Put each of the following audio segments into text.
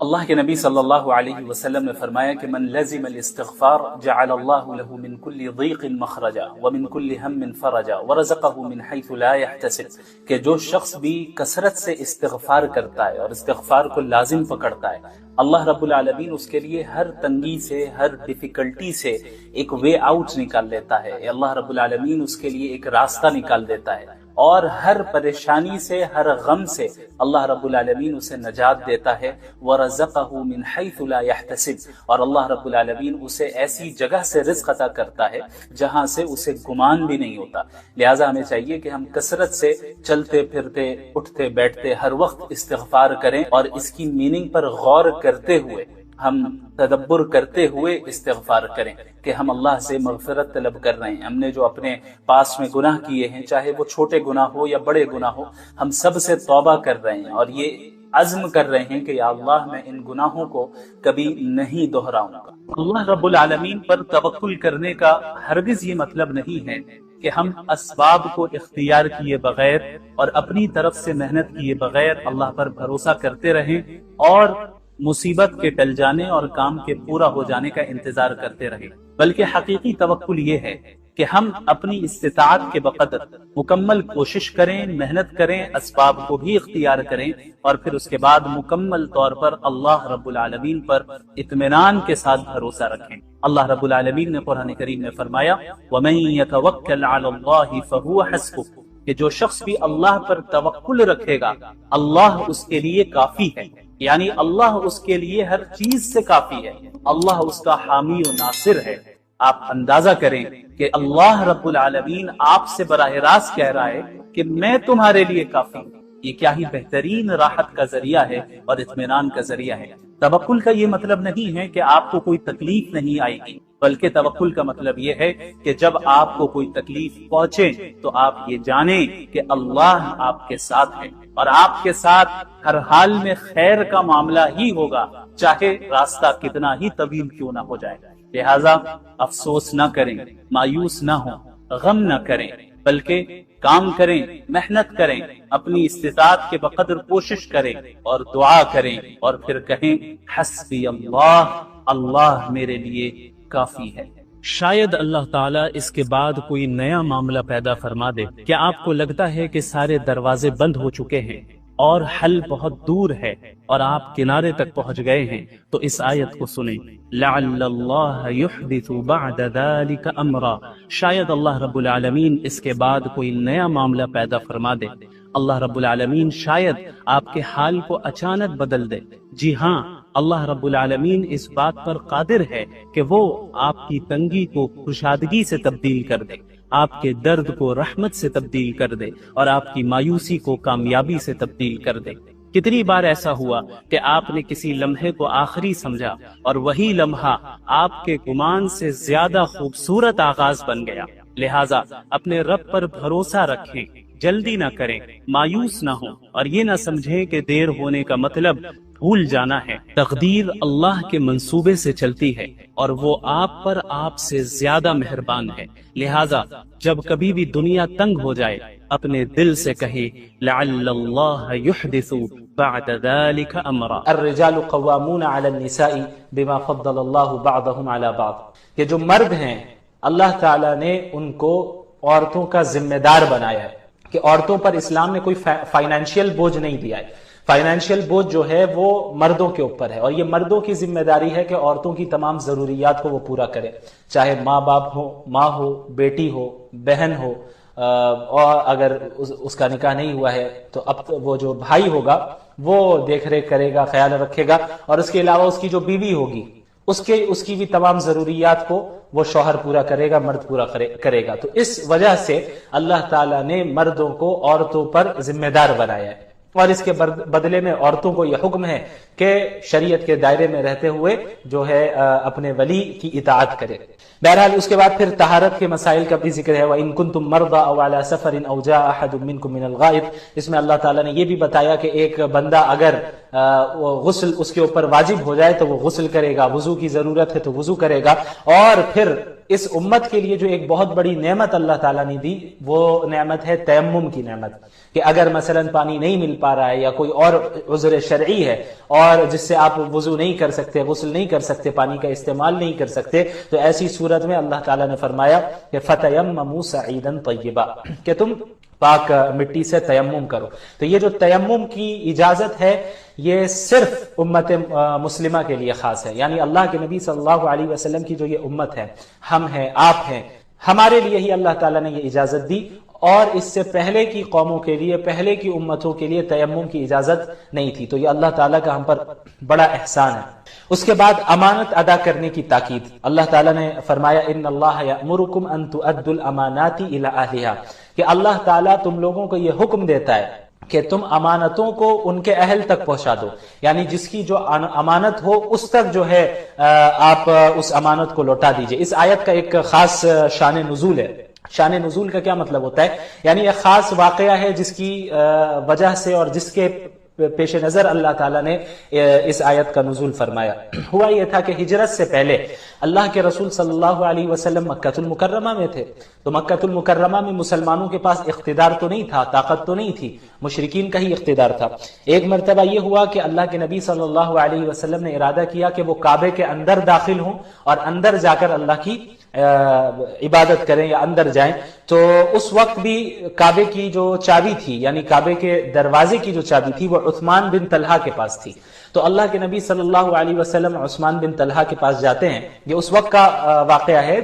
اللہ کے نبی صلی اللہ علیہ وسلم نے فرمایا کہ من لزم الاستغفار جعل اللہ له من كل ضيق مخرجا ومن كل هم فرجا ورزقه من حيث لا يحتسب، کہ جو شخص بھی کثرت سے استغفار کرتا ہے اور استغفار کو لازم پکڑتا ہے، اللہ رب العالمین اس کے لیے ہر تنگی سے، ہر ڈیفیکلٹی سے ایک وے آؤٹ نکال لیتا ہے، اللہ رب العالمین اس کے لیے ایک راستہ نکال دیتا ہے، اور ہر پریشانی سے، ہر غم سے اللہ رب العالمین اسے نجات دیتا ہے۔ وَرَزَقَهُ مِنْ حَيْثُ لَا يَحْتَسِبُ، اور اللہ رب العالمین اسے ایسی جگہ سے رزق عطا کرتا ہے جہاں سے اسے گمان بھی نہیں ہوتا۔ لہٰذا ہمیں چاہیے کہ ہم کثرت سے چلتے پھرتے، اٹھتے بیٹھتے ہر وقت استغفار کریں، اور اس کی میننگ پر غور کرتے ہوئے، ہم تدبر کرتے ہوئے استغفار کریں کہ ہم اللہ سے مغفرت طلب کر رہے ہیں۔ ہم نے جو اپنے پاس میں گناہ کیے ہیں، چاہے وہ چھوٹے گناہ ہو یا بڑے گناہ ہو، ہم سب سے توبہ کر رہے ہیں، اور یہ عزم کر رہے ہیں کہ یا اللہ میں ان گناہوں کو کبھی نہیں دہراؤں گا۔ اللہ رب العالمین پر توکل کرنے کا ہرگز یہ مطلب نہیں ہے کہ ہم اسباب کو اختیار کیے بغیر اور اپنی طرف سے محنت کیے بغیر اللہ پر بھروسہ کرتے رہیں اور مصیبت کے ٹل جانے اور کام کے پورا ہو جانے کا انتظار کرتے رہے، بلکہ حقیقی توکل یہ ہے کہ ہم اپنی استطاعت کے بقدر مکمل کوشش کریں، محنت کریں، اسباب کو بھی اختیار کریں، اور پھر اس کے بعد مکمل طور پر اللہ رب العالمین پر اطمینان کے ساتھ بھروسہ رکھیں۔ اللہ رب العالمین نے قرآن کریم میں فرمایا وَمَن يَتَوَكَّلْ عَلَى اللَّهِ فَهُوَ حَسْبُهُ، کہ جو شخص بھی اللہ پر توکل رکھے گا اللہ اس کے لیے کافی ہے، یعنی اللہ اس کے لیے ہر چیز سے کافی ہے، اللہ اس کا حامی و ناصر ہے۔ آپ اندازہ کریں کہ اللہ رب العالمین آپ سے براہ راست کہہ رہا ہے کہ میں تمہارے لیے کافی ہوں۔ یہ کیا ہی بہترین راحت کا ذریعہ ہے اور اطمینان کا ذریعہ ہے۔ توکل کا یہ مطلب نہیں ہے کہ آپ کو کوئی تکلیف نہیں آئے گی، بلکہ توکل کا مطلب یہ ہے کہ جب آپ کو کوئی تکلیف پہنچے تو آپ یہ جانیں کہ اللہ آپ کے ساتھ ہے، اور آپ کے ساتھ ہر حال میں خیر کا معاملہ ہی ہوگا، چاہے راستہ کتنا ہی طویل کیوں نہ ہو جائے۔ لہٰذا افسوس نہ کریں، مایوس نہ ہوں، غم نہ کریں، بلکہ کام کریں، محنت کریں، اپنی استطاعت کے بقدر کوشش کریں اور دعا کریں، اور پھر کہیں حسبی اللہ، اللہ میرے لیے کافی ہے۔ شاید اللہ تعالیٰ اس کے بعد کوئی نیا معاملہ پیدا فرما دے۔ کیا آپ کو لگتا ہے کہ سارے دروازے بند ہو چکے ہیں اور حل بہت دور ہے اور آپ کنارے تک پہنچ گئے ہیں؟ تو اس آیت کو سنیں، لعل اللہ یحدث بعد ذلک امرا، شاید اللہ رب العالمین اس کے بعد کوئی نیا معاملہ پیدا فرما دے۔ اللہ رب العالمین شاید آپ کے حال کو اچانک بدل دے۔ جی ہاں، اللہ رب العالمین اس بات پر قادر ہے کہ وہ آپ کی تنگی کو کشادگی سے تبدیل کر دے، آپ کے درد کو رحمت سے تبدیل کر دے، اور آپ کی مایوسی کو کامیابی سے تبدیل کر دے۔ کتنی بار ایسا ہوا کہ آپ نے کسی لمحے کو آخری سمجھا اور وہی لمحہ آپ کے گمان سے زیادہ خوبصورت آغاز بن گیا۔ لہٰذا اپنے رب پر بھروسہ رکھیں، جلدی نہ کریں، مایوس نہ ہوں، اور یہ نہ سمجھیں کہ دیر ہونے کا مطلب بھول جانا ہے۔ تقدیر اللہ کے منصوبے سے چلتی ہے اور وہ آپ پر آپ سے زیادہ مہربان ہے۔ لہٰذا جب کبھی بھی دنیا تنگ ہو جائے اپنے دل سے کہے لعل اللہ یحدث بعد ذلك امرا۔ الرجال قوامون علی النساء بما فضل اللہ بعضهم علی بعض، کہ جو مرد ہیں اللہ تعالیٰ نے ان کو عورتوں کا ذمہ دار بنایا ہے، کہ عورتوں پر اسلام نے کوئی فائنینشیل بوجھ نہیں دیا ہے۔ فائنینشیل بوجھ جو ہے وہ مردوں کے اوپر ہے، اور یہ مردوں کی ذمہ داری ہے کہ عورتوں کی تمام ضروریات کو وہ پورا کرے، چاہے ماں باپ ہو، ماں ہو، بیٹی ہو، بہن ہو، اور اگر اس کا نکاح نہیں ہوا ہے تو اب وہ جو بھائی ہوگا وہ دیکھ ریکھ کرے گا، خیال رکھے گا، اور اس کے علاوہ اس کی جو بیوی ہوگی اس کی بھی تمام ضروریات کو وہ شوہر پورا کرے گا، مرد پورا کرے گا۔ تو اس وجہ سے اللہ تعالیٰ نے مردوں کو عورتوں پر ذمہ دار بنایا ہے، اور اس کے بدلے میں عورتوں کو یہ حکم ہے کہ شریعت کے دائرے میں رہتے ہوئے جو ہے اپنے ولی کی اطاعت کرے۔ بہرحال اس کے بعد پھر طہارت کے مسائل کا بھی ذکر ہے، وَإِن كُنتُم مَرْضَىٰ أَوْ عَلَىٰ سَفَرٍ أَوْ جَاءَ أَحَدٌ مِّنكُم مِّنَ الْغَائِطِ، اس میں اللہ تعالیٰ نے یہ بھی بتایا کہ ایک بندہ اگر غسل اس کے اوپر واجب ہو جائے تو وہ غسل کرے گا، وضو کی ضرورت ہے تو وضو کرے گا، اور پھر اس امت کے لیے جو ایک بہت بڑی نعمت اللہ تعالیٰ نے دی وہ نعمت ہے تیمم کی نعمت، کہ اگر مثلا پانی نہیں مل پا رہا ہے یا کوئی اور عذر شرعی ہے اور جس سے آپ وضو نہیں کر سکتے، غسل نہیں کر سکتے، پانی کا استعمال نہیں کر سکتے، تو ایسی صورت میں اللہ تعالیٰ نے فرمایا کہ فَتَيَمَّمُوا صَعِيدًا طَيِّبًا، کہ تم پاک مٹی سے تیمم کرو۔ تو یہ جو تیمم کی اجازت ہے یہ صرف امت مسلمہ کے لیے خاص ہے، یعنی اللہ کے نبی صلی اللہ علیہ وسلم کی جو یہ امت ہے، ہم ہیں، آپ ہیں، ہمارے لیے ہی اللہ تعالیٰ نے یہ اجازت دی، اور اس سے پہلے کی قوموں کے لیے، پہلے کی امتوں کے لیے تیمم کی اجازت نہیں تھی۔ تو یہ اللہ تعالیٰ کا ہم پر بڑا احسان ہے۔ اس کے بعد امانت ادا کرنے کی تاکید، اللہ تعالیٰ نے فرمایا ان اللہ یأمرکم ان تؤدوا الامانات الی اہلھا، کہ اللہ تعالیٰ تم لوگوں کو یہ حکم دیتا ہے کہ تم امانتوں کو ان کے اہل تک پہنچا دو، یعنی جس کی جو امانت ہو اس تک جو ہے آپ اس امانت کو لوٹا دیجئے۔ اس آیت کا ایک خاص شان نزول ہے۔ شان نزول کا کیا مطلب ہوتا ہے؟ یعنی ایک خاص واقعہ ہے جس کی وجہ سے اور جس کے پیش نظر اللہ تعالیٰ نے اس آیت کا نزول فرمایا۔ ہوا یہ تھا کہ ہجرت سے پہلے اللہ کے رسول صلی اللہ علیہ وسلم مکہ المکرمہ میں تھے، تو مکہ المکرمہ میں مسلمانوں کے پاس اقتدار تو نہیں تھا، طاقت تو نہیں تھی، مشرکین کا ہی اقتدار تھا۔ ایک مرتبہ یہ ہوا کہ اللہ کے نبی صلی اللہ علیہ وسلم نے ارادہ کیا کہ وہ کعبے کے اندر داخل ہوں اور اندر جا کر اللہ کی عبادت کریں یا اندر جائیں۔ تو اس وقت بھی کعبے کی جو چابی تھی، یعنی کعبے کے دروازے کی جو چابی تھی وہ عثمان بن طلحہ کے پاس تھی۔ تو اللہ کے نبی صلی اللہ علیہ وسلم عثمان بن طلحہ کے پاس جاتے ہیں، یہ اس وقت کا واقعہ ہے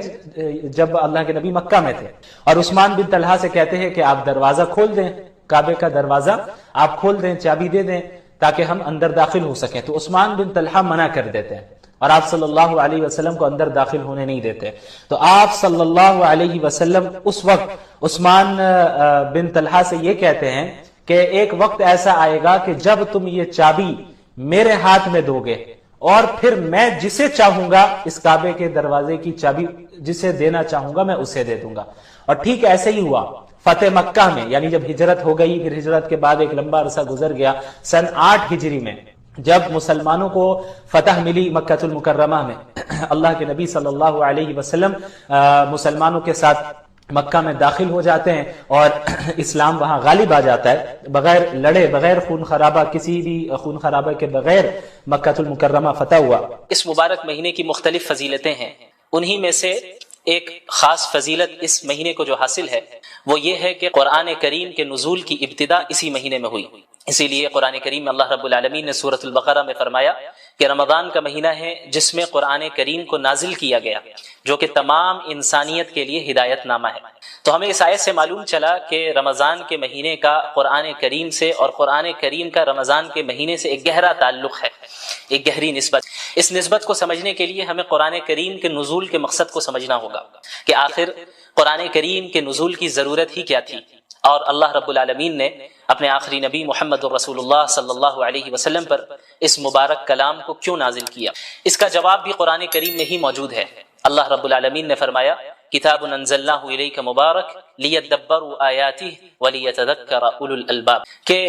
جب اللہ کے نبی مکہ میں تھے، اور عثمان بن طلحہ سے کہتے ہیں کہ آپ دروازہ کھول دیں، کعبے کا دروازہ آپ کھول دیں، چابی دے دیں تاکہ ہم اندر داخل ہو سکیں۔ تو عثمان بن طلحہ منع کر دیتے ہیں اور آپ صلی اللہ علیہ وسلم کو اندر داخل ہونے نہیں دیتے۔ تو آپ صلی اللہ علیہ وسلم اس وقت عثمان بن طلحہ سے یہ کہتے ہیں کہ ایک وقت ایسا آئے گا کہ جب تم یہ چابی میرے ہاتھ میں دو گے اور پھر میں جسے چاہوں گا اس کعبے کے دروازے کی چابی جسے دینا چاہوں گا میں اسے دے دوں گا۔ اور ٹھیک ایسے ہی ہوا فتح مکہ میں، یعنی جب ہجرت ہو گئی، پھر ہجرت کے بعد ایک لمبا عرصہ گزر گیا، سن 8 ہجری میں جب مسلمانوں کو فتح ملی مکہ المکرمہ میں، اللہ کے نبی صلی اللہ علیہ وسلم مسلمانوں کے ساتھ مکہ میں داخل ہو جاتے ہیں اور اسلام وہاں غالب آ جاتا ہے، بغیر لڑے، بغیر خون خرابہ، کسی بھی خون خرابہ کے بغیر مکہ المکرمہ فتح ہوا۔ اس مبارک مہینے کی مختلف فضیلتیں ہیں، انہی میں سے ایک خاص فضیلت اس مہینے کو جو حاصل ہے وہ یہ ہے کہ قرآن کریم کے نزول کی ابتدا اسی مہینے میں ہوئی۔ اسی لیے قرآن کریم میں اللہ رب العالمین نے سورۃ البقرہ میں فرمایا کہ رمضان کا مہینہ ہے جس میں قرآن کریم کو نازل کیا گیا، جو کہ تمام انسانیت کے لیے ہدایت نامہ ہے۔ تو ہمیں اس آیت سے معلوم چلا کہ رمضان کے مہینے کا قرآن کریم سے اور قرآن کریم کا رمضان کے مہینے سے ایک گہرا تعلق ہے، ایک گہری نسبت۔ اس نسبت کو سمجھنے کے لیے ہمیں قرآن کریم کے نزول کے مقصد کو سمجھنا ہوگا کہ آخر قرآن کریم کے نزول کی ضرورت ہی کیا تھی، اور اللہ رب العالمین نے اپنے آخری نبی محمد الرسول اللہ صلی اللہ علیہ وسلم پر اس مبارک کلام کو کیوں نازل کیا۔ اس کا جواب بھی قرآن کریم میں ہی موجود ہے۔ اللہ رب العالمین نے فرمایا کتاب انزلناہ الیک مبارک لیدبروا آیاتہ ولیتذکر اولو الالباب، کہ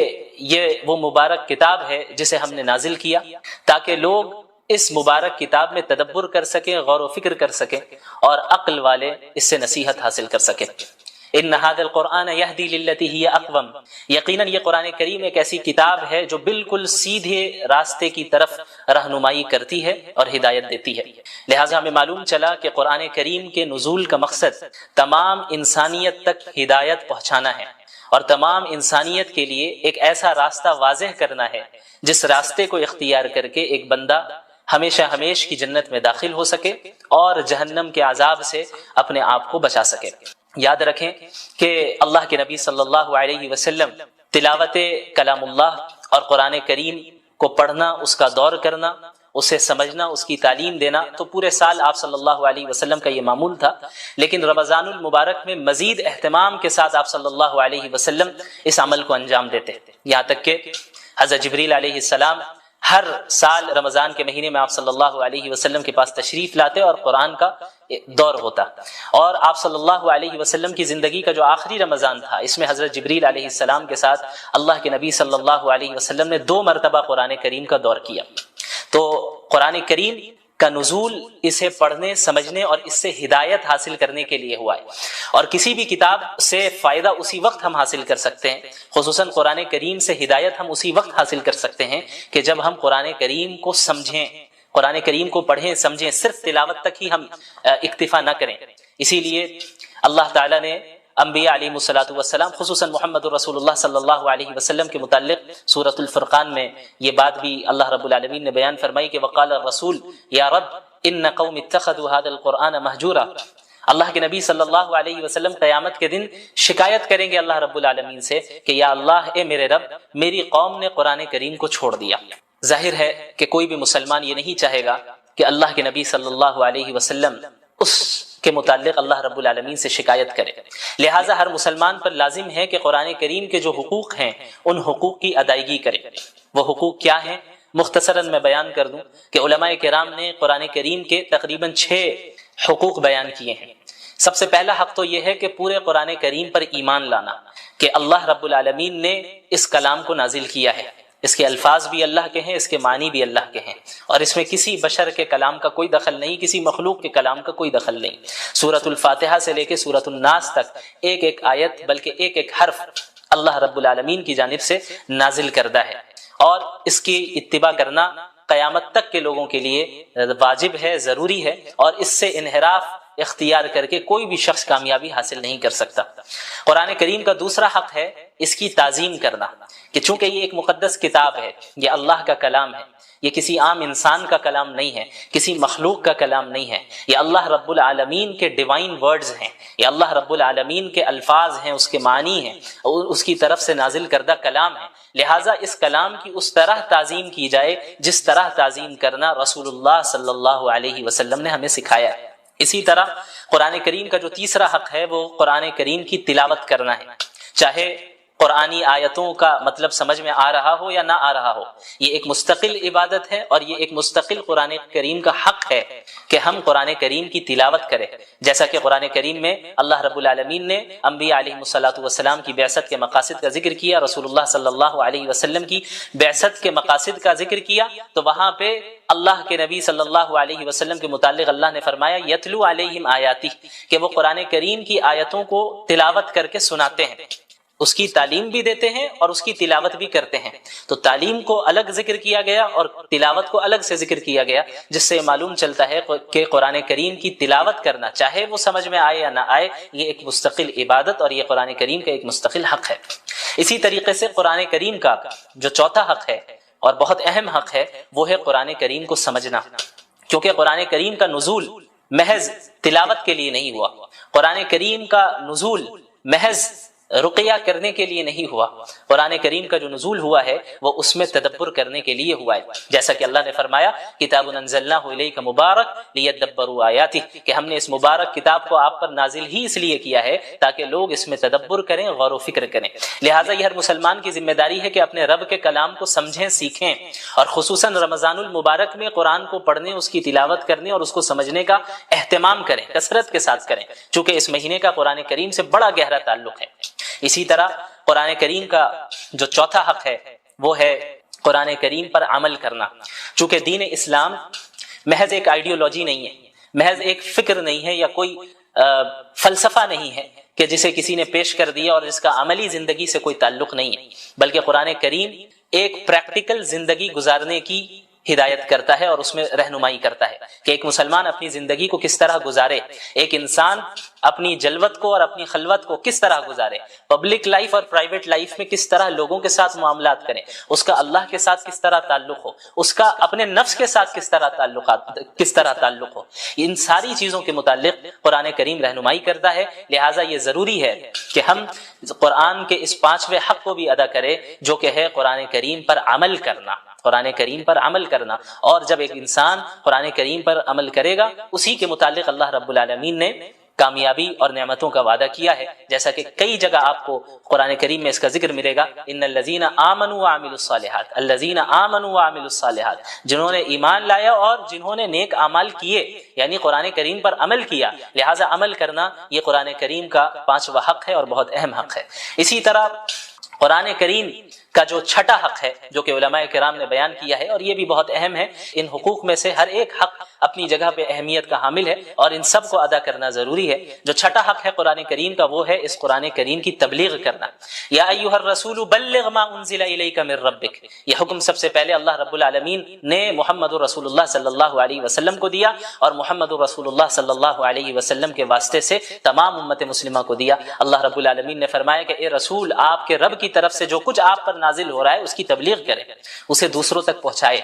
یہ وہ مبارک کتاب ہے جسے ہم نے نازل کیا تاکہ لوگ اس مبارک کتاب میں تدبر کر سکیں، غور و فکر کر سکیں، اور عقل والے اس سے نصیحت حاصل کر سکیں۔ ان ھذا القرآن یہدی للتی ہی اقوم، یقیناً یہ قرآن کریم ایک ایسی کتاب ہے جو بالکل سیدھے راستے کی طرف رہنمائی کرتی ہے اور ہدایت دیتی ہے۔ لہٰذا ہمیں معلوم چلا کہ قرآن کریم کے نزول کا مقصد تمام انسانیت تک ہدایت پہنچانا ہے، اور تمام انسانیت کے لیے ایک ایسا راستہ واضح کرنا ہے جس راستے کو اختیار کر کے ایک بندہ ہمیشہ ہمیش کی جنت میں داخل ہو سکے اور جہنم کے عذاب سے اپنے آپ کو بچا سکے۔ یاد رکھیں کہ اللہ کے نبی صلی اللہ علیہ وسلم تلاوت کلام اللہ اور قرآن کریم کو پڑھنا، اس کا دور کرنا، اسے سمجھنا، اس کی تعلیم دینا تو پورے سال آپ صلی اللہ علیہ وسلم کا یہ معمول تھا، لیکن رمضان المبارک میں مزید اہتمام کے ساتھ آپ صلی اللہ علیہ وسلم اس عمل کو انجام دیتے، یہاں تک کہ حضرت جبریل علیہ السلام ہر سال رمضان کے مہینے میں آپ صلی اللہ علیہ وسلم کے پاس تشریف لاتے اور قرآن کا دور ہوتا، اور آپ صلی اللہ علیہ وسلم کی زندگی کا جو آخری رمضان تھا اس میں حضرت جبریل علیہ السلام کے ساتھ اللہ کے نبی صلی اللہ علیہ وسلم نے 2 مرتبہ قرآن کریم کا دور کیا۔ تو قرآن کریم کا نزول اسے پڑھنے سمجھنے اور اس سے ہدایت حاصل کرنے کے لیے ہوا ہے، اور کسی بھی کتاب سے فائدہ اسی وقت ہم حاصل کر سکتے ہیں، خصوصاً قرآن کریم سے ہدایت ہم اسی وقت حاصل کر سکتے ہیں کہ جب ہم قرآن کریم کو سمجھیں، قرآن کریم کو پڑھیں سمجھیں، صرف تلاوت تک ہی ہم اکتفا نہ کریں۔ اسی لیے اللہ تعالیٰ نے انبیاء علیہ الصلوۃ والسلام خصوصاً محمد رسول اللہ صلی اللہ علیہ وسلم کے متعلق سورۃ الفرقان میں یہ بات بھی اللہ رب العالمین نے بیان فرمائی کہ وقال الرسول یا رب ان قوم اتخذوا هذا القرآن مہجورا۔ اللہ کے نبی صلی اللہ علیہ وسلم قیامت کے دن شکایت کریں گے اللہ رب العالمین سے کہ یا اللہ اے میرے رب، میری قوم نے قرآن کریم کو چھوڑ دیا۔ ظاہر ہے کہ کوئی بھی مسلمان یہ نہیں چاہے گا کہ اللہ کے نبی صلی اللہ علیہ وسلم اس کے متعلق اللہ رب العالمین سے شکایت کرے، لہٰذا ہر مسلمان پر لازم ہے کہ قرآن کریم کے جو حقوق ہیں ان حقوق کی ادائیگی کرے۔ وہ حقوق کیا ہیں؟ مختصراً میں بیان کر دوں کہ علماء کرام نے قرآن کریم کے تقریباً 6 حقوق بیان کیے ہیں۔ سب سے پہلا حق تو یہ ہے کہ پورے قرآن کریم پر ایمان لانا کہ اللہ رب العالمین نے اس کلام کو نازل کیا ہے، اس کے الفاظ بھی اللہ کے ہیں، اس کے معنی بھی اللہ کے ہیں، اور اس میں کسی بشر کے کلام کا کوئی دخل نہیں، کسی مخلوق کے کلام کا کوئی دخل نہیں۔ سورۃ الفاتحہ سے لے کے سورۃ الناس تک ایک ایک آیت بلکہ ایک ایک حرف اللہ رب العالمین کی جانب سے نازل کردہ ہے، اور اس کی اتباع کرنا قیامت تک کے لوگوں کے لیے واجب ہے، ضروری ہے، اور اس سے انحراف اختیار کر کے کوئی بھی شخص کامیابی حاصل نہیں کر سکتا۔ قرآن کریم کا دوسرا حق ہے اس کی تعظیم کرنا، کہ چونکہ یہ ایک مقدس کتاب ہے، یہ اللہ کا کلام ہے، یہ کسی عام انسان کا کلام نہیں ہے، کسی مخلوق کا کلام نہیں ہے، یہ اللہ رب العالمین کے ڈیوائن ورڈز ہیں، یہ اللہ رب العالمین کے الفاظ ہیں، اس کے معنی ہیں، اور اس کی طرف سے نازل کردہ کلام ہے، لہٰذا اس کلام کی اس طرح تعظیم کی جائے جس طرح تعظیم کرنا رسول اللہ صلی اللہ علیہ وسلم نے ہمیں سکھایا ہے۔ اسی طرح قرآن کریم کا جو تیسرا حق ہے وہ قرآن کریم کی تلاوت کرنا ہے، چاہے قرآنی آیتوں کا مطلب سمجھ میں آ رہا ہو یا نہ آ رہا ہو، یہ ایک مستقل عبادت ہے، اور یہ ایک مستقل قرآن کریم کا حق ہے کہ ہم قرآن کریم کی تلاوت کریں، جیسا کہ قرآن کریم میں اللہ رب العالمین نے انبیاء علیہ الصلوۃ والسلام کی بعثت کے مقاصد کا ذکر کیا، رسول اللہ صلی اللہ علیہ وسلم کی بعثت کے مقاصد کا ذکر کیا، تو وہاں پہ اللہ کے نبی صلی اللہ علیہ وسلم کے متعلق اللہ نے فرمایا یتلو علیہم آیاتی، کہ وہ قرآن کریم کی آیتوں کو تلاوت کر کے سناتے ہیں، اس کی تعلیم بھی دیتے ہیں اور اس کی تلاوت بھی کرتے ہیں۔ تو تعلیم کو الگ ذکر کیا گیا اور تلاوت کو الگ سے ذکر کیا گیا، جس سے معلوم چلتا ہے کہ قرآن کریم کی تلاوت کرنا چاہے وہ سمجھ میں آئے یا نہ آئے، یہ ایک مستقل عبادت اور یہ قرآن کریم کا ایک مستقل حق ہے۔ اسی طریقے سے قرآن کریم کا جو چوتھا حق ہے اور بہت اہم حق ہے وہ ہے قرآن کریم کو سمجھنا، کیونکہ قرآن کریم کا نزول محض تلاوت کے لیے نہیں ہوا، قرآن کریم کا نزول محض رقیہ کرنے کے لیے نہیں ہوا، قرآن کریم کا جو نزول ہوا ہے وہ اس میں تدبر کرنے کے لیے ہوا ہے، جیسا کہ اللہ نے فرمایا کتاب انزلناہ الیک مبارک لیدبروا آیاتہ، کہ ہم نے اس مبارک کتاب کو آپ پر نازل ہی اس لیے کیا ہے تاکہ لوگ اس میں تدبر کریں، غور و فکر کریں۔ لہٰذا یہ ہر مسلمان کی ذمہ داری ہے کہ اپنے رب کے کلام کو سمجھیں، سیکھیں، اور خصوصاً رمضان المبارک میں قرآن کو پڑھنے، اس کی تلاوت کرنے اور اس کو سمجھنے کا اہتمام کریں، کثرت کے ساتھ کریں، چونکہ اس مہینے کا قرآن کریم سے بڑا گہرا تعلق ہے۔ اسی طرح قرآن کریم کا جو چوتھا حق ہے وہ ہے قرآن کریم پر عمل کرنا، چونکہ دین اسلام محض ایک آئیڈیالوجی نہیں ہے، محض ایک فکر نہیں ہے، یا کوئی فلسفہ نہیں ہے کہ جسے کسی نے پیش کر دیا اور جس کا عملی زندگی سے کوئی تعلق نہیں ہے، بلکہ قرآن کریم ایک پریکٹیکل زندگی گزارنے کی ہدایت کرتا ہے اور اس میں رہنمائی کرتا ہے کہ ایک مسلمان اپنی زندگی کو کس طرح گزارے، ایک انسان اپنی جلوت کو اور اپنی خلوت کو کس طرح گزارے، پبلک لائف اور پرائیویٹ لائف میں کس طرح لوگوں کے ساتھ معاملات کریں، اس کا اللہ کے ساتھ کس طرح تعلق ہو، اس کا اپنے نفس کے ساتھ کس طرح تعلق ہو، ان ساری چیزوں کے متعلق قرآن کریم رہنمائی کرتا ہے۔ لہٰذا یہ ضروری ہے کہ ہم قرآن کے اس 5ویں حق کو بھی ادا کریں جو کہ ہے قرآن کریم پر عمل کرنا، قرآن کریم پر عمل کرنا۔ اور جب ایک انسان قرآن کریم پر عمل کرے گا اسی کے متعلق اللہ رب العالمین نے کامیابی اور نعمتوں کا وعدہ کیا ہے، جیسا کہ کئی جگہ آپ کو قرآن کریم میں اس کا ذکر ملے گا، ان الذین آمنوا وعملوا الصالحات، الذین آمنوا وعملوا الصالحات، جنہوں نے ایمان لایا اور جنہوں نے نیک اعمال کیے، یعنی قرآن کریم پر عمل کیا۔ لہٰذا عمل کرنا یہ قرآن کریم کا 5واں حق ہے اور بہت اہم حق ہے۔ اسی طرح قرآن کریم کا جو چھٹا حق ہے جو کہ علماء کرام نے بیان کیا ہے، اور یہ بھی بہت اہم ہے، ان حقوق میں سے ہر ایک حق اپنی جگہ پہ اہمیت کا حامل ہے اور ان سب کو ادا کرنا ضروری ہے۔ جو چھٹا حق ہے قرآن کریم کا وہ ہے اس قرآن کریم کی تبلیغ کرنا۔ یا ایھا الرسول بلغ ما انزل الیک من ربک، یہ حکم سب سے پہلے اللہ رب العالمین نے محمد رسول اللہ صلی اللہ علیہ وسلم کو دیا، اور محمد رسول اللہ صلی اللہ علیہ وسلم کے واسطے سے تمام امت مسلمہ کو دیا۔ اللہ رب العالمین نے فرمایا کہ اے رسول، آپ کے رب کی طرف سے جو کچھ آپ پر نازل ہو رہا ہے اس کی تبلیغ کریں، اسے دوسروں تک پہنچائے،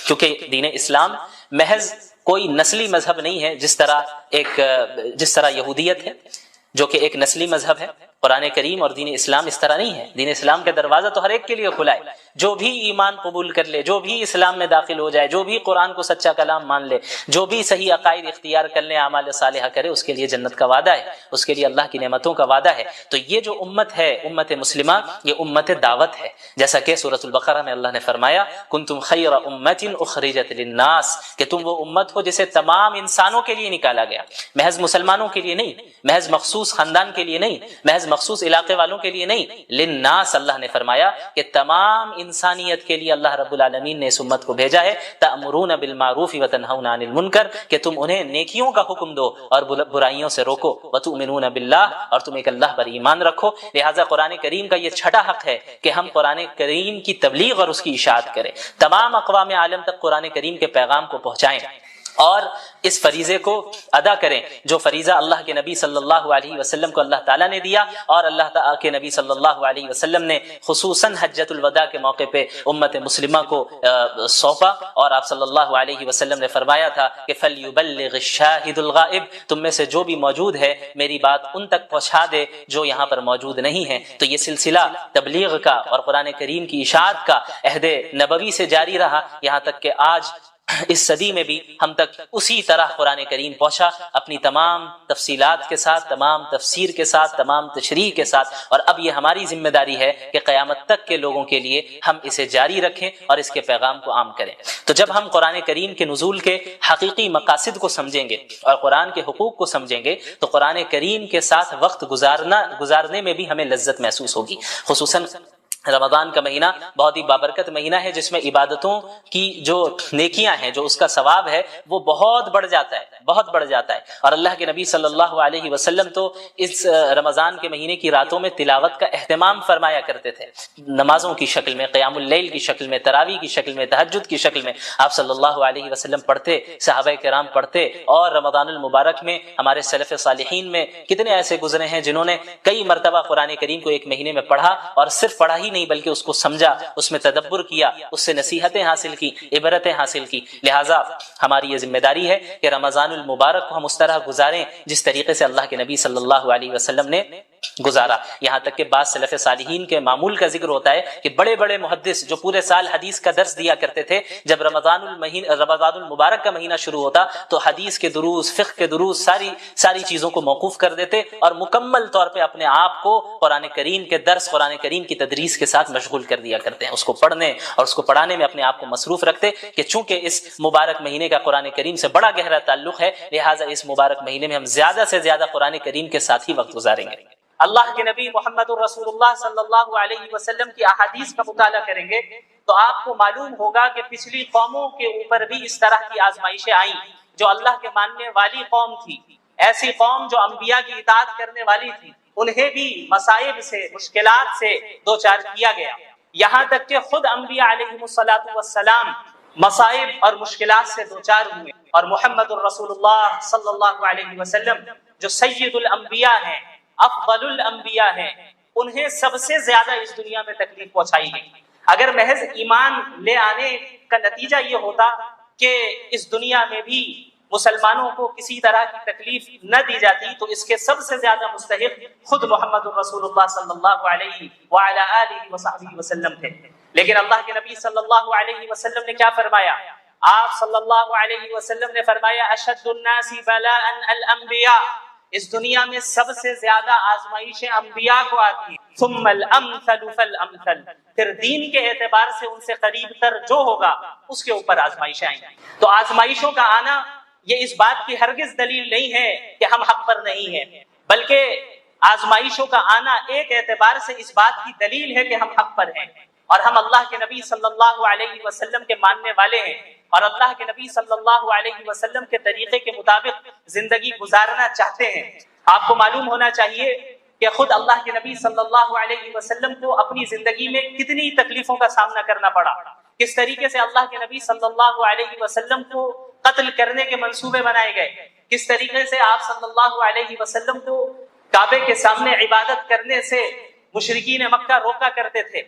کیونکہ دین اسلام محض کوئی نسلی مذہب نہیں ہے جس طرح یہودیت ہے جو کہ ایک نسلی مذہب ہے۔ قرآن کریم اور دین اسلام اس طرح نہیں ہے۔ دین اسلام کا دروازہ تو ہر ایک کے لیے کھلا ہے، جو بھی ایمان قبول کر لے، جو بھی اسلام میں داخل ہو جائے، جو بھی قرآن کو سچا کلام مان لے، جو بھی صحیح عقائد اختیار کر لے، اعمال صالحہ کرے، اس کے لیے جنت کا وعدہ ہے، اس کے لیے اللہ کی نعمتوں کا وعدہ ہے۔ تو یہ جو امت ہے، امت مسلمہ، یہ امت دعوت ہے، جیسا کہ سورۃ البقرہ میں اللہ نے فرمایا کنتم خیر امۃ اخرجت للناس، کہ تم وہ امت ہو جسے تمام انسانوں کے لیے نکالا گیا، محض مسلمانوں کے لیے نہیں، محض مخصوص خاندان کے لیے نہیں، محض مخصوص علاقے والوں کے لیے نہیں، للناس اللہ نے فرمایا کہ تمام انسانیت کے لیے اللہ رب العالمین نے اس امت کو بھیجا ہے۔ تأمرون بالمعروف وتنہون عن المنکر، کہ تم انہیں نیکیوں کا حکم دو اور برائیوں سے روکو، وتؤمنون باللہ، اور تم ایک اللہ پر ایمان رکھو۔ لہٰذا قرآن کریم کا یہ چھٹا حق ہے کہ ہم قرآن کریم کی تبلیغ اور اس کی اشاعت کریں، تمام اقوام عالم تک قرآن کریم کے پیغام کو پہنچائیں اور اس فریضے کو ادا کریں جو فریضہ اللہ کے نبی صلی اللہ علیہ وسلم کو اللہ تعالیٰ نے دیا، اور اللہ تعالیٰ کے نبی صلی اللہ علیہ وسلم نے خصوصاً حجۃ الوداع کے موقع پہ امت مسلمہ کو سونپا، اور آپ صلی اللہ علیہ وسلم نے فرمایا تھا کہ فَلْيُبَلِّغِ الشَّاهِدُ الْغَائِبُ، تم میں سے جو بھی موجود ہے میری بات ان تک پہنچا دے جو یہاں پر موجود نہیں ہے۔ تو یہ سلسلہ تبلیغ کا اور قرآن کریم کی اشاعت کا عہد نبوی سے جاری رہا، یہاں تک کہ آج اس صدی میں بھی ہم تک اسی طرح قرآن کریم پہنچا، اپنی تمام تفصیلات کے ساتھ، تمام تفسیر کے ساتھ، تمام تشریح کے ساتھ، اور اب یہ ہماری ذمہ داری ہے کہ قیامت تک کے لوگوں کے لیے ہم اسے جاری رکھیں اور اس کے پیغام کو عام کریں۔ تو جب ہم قرآن کریم کے نزول کے حقیقی مقاصد کو سمجھیں گے اور قرآن کے حقوق کو سمجھیں گے تو قرآن کریم کے ساتھ وقت گزارنے میں بھی ہمیں لذت محسوس ہوگی۔ خصوصاً رمضان کا مہینہ بہت ہی بابرکت مہینہ ہے، جس میں عبادتوں کی جو نیکیاں ہیں، جو اس کا ثواب ہے، وہ بہت بڑھ جاتا ہے، بہت بڑھ جاتا ہے۔ اور اللہ کے نبی صلی اللہ علیہ وسلم تو اس رمضان کے مہینے کی راتوں میں تلاوت کا اہتمام فرمایا کرتے تھے، نمازوں کی شکل میں، قیام اللیل کی شکل میں، تراویح کی شکل میں، تہجد کی شکل میں آپ صلی اللہ علیہ وسلم پڑھتے، صحابہ کرام پڑھتے، اور رمضان المبارک میں ہمارے سلف صالحین میں کتنے ایسے گزرے ہیں جنہوں نے کئی مرتبہ قرآن کریم کو ایک مہینے میں پڑھا، اور صرف پڑھا ہی نہیں بلکہ اس کو سمجھا، اس میں تدبر کیا، اس سے نصیحتیں حاصل کی، عبرتیں حاصل کی۔ لہٰذا ہماری یہ ذمہ داری ہے کہ رمضان المبارک کو ہم اس طرح گزاریں جس طریقے سے اللہ کے نبی صلی اللہ علیہ وسلم نے گزارا۔ یہاں تک کہ بعض سلف صالحین کے معمول کا ذکر ہوتا ہے کہ بڑے بڑے محدث جو پورے سال حدیث کا درس دیا کرتے تھے، جب رمضان المبارک کا مہینہ شروع ہوتا تو حدیث کے دروس، فقہ کے دروس، ساری چیزوں کو موقوف کر دیتے اور مکمل طور پہ اپنے آپ کو قرآن کریم کے درس، قرآن کریم کی تدریس کے ساتھ مشغول کر دیا کرتے ہیں، اس کو پڑھنے اور اس کو پڑھانے میں اپنے آپ کو مصروف رکھتے کہ چونکہ اس مبارک مہینے کا قرآن کریم سے بڑا گہرا تعلق ہے، لہٰذا اس مبارک مہینے میں ہم زیادہ سے زیادہ قرآن کریم کے ساتھ ہی وقت گزاریں گے۔ اللہ کے نبی محمد رسول اللہ صلی اللہ علیہ وسلم کی احادیث کا مطالعہ کریں گے تو آپ کو معلوم ہوگا کہ پچھلی قوموں کے اوپر بھی اس طرح کی آزمائشیں آئیں، جو اللہ کے ماننے والی قوم تھی، ایسی قوم جو انبیاء کی اطاعت کرنے والی تھی، انہیں بھی مصائب سے، مشکلات سے دوچار کیا گیا، یہاں تک کہ خود انبیاء علیہ السلام مصائب اور مشکلات سے دوچار ہوئے، اور محمد الرسول اللہ صلی اللہ علیہ وسلم جو سید الانبیاء ہیں، افضل الانبیاء ہیں، انہیں سب سے زیادہ اس دنیا میں تکلیف پہنچائی گئی۔ اگر محض ایمان لے آنے کا نتیجہ یہ ہوتا کہ اس دنیا میں بھی مسلمانوں کو کسی طرح کی تکلیف نہ دی جاتی تو اس کے سب سے زیادہ مستحق خود محمد الرسول اللہ صلی اللہ علیہ وعلی آلہ وصحبہ وسلم تھے۔ لیکن اللہ کے نبی صلی اللہ علیہ وسلم نے کیا فرمایا؟ آپ صلی اللہ علیہ وسلم نے فرمایا اشد الناس بلاء الانبیاء، اس دنیا میں سب سے زیادہ آزمائشیں انبیاء کو آتی ہیں، ثم الامثل فالامثل، پھر دین کے اعتبار سے ان سے قریب تر جو ہوگا اس کے اوپر آزمائشیں آئیں گی۔ تو آزمائشوں کا آنا یہ اس بات کی ہرگز دلیل نہیں ہے کہ ہم حق پر نہیں ہیں، بلکہ آزمائشوں کا آنا ایک اعتبار سے اس بات کی دلیل ہے کہ ہم حق پر ہیں، اور ہم اللہ کے نبی صلی اللہ علیہ وسلم کے ماننے والے ہیں اور اللہ کے نبی صلی اللہ علیہ وسلم کے طریقے کے مطابق زندگی گزارنا چاہتے ہیں۔ آپ کو معلوم ہونا چاہیے کہ خود اللہ کے نبی صلی اللہ علیہ وسلم کو اپنی زندگی میں کتنی تکلیفوں کا سامنا کرنا پڑا، کس طریقے سے اللہ کے نبی صلی اللہ علیہ وسلم کو قتل کرنے کے منصوبے بنائے گئے، کس طریقے سے آپ صلی اللہ علیہ وسلم کو کعبے کے سامنے عبادت کرنے سے مشرکین مکہ روکا کرتے تھے۔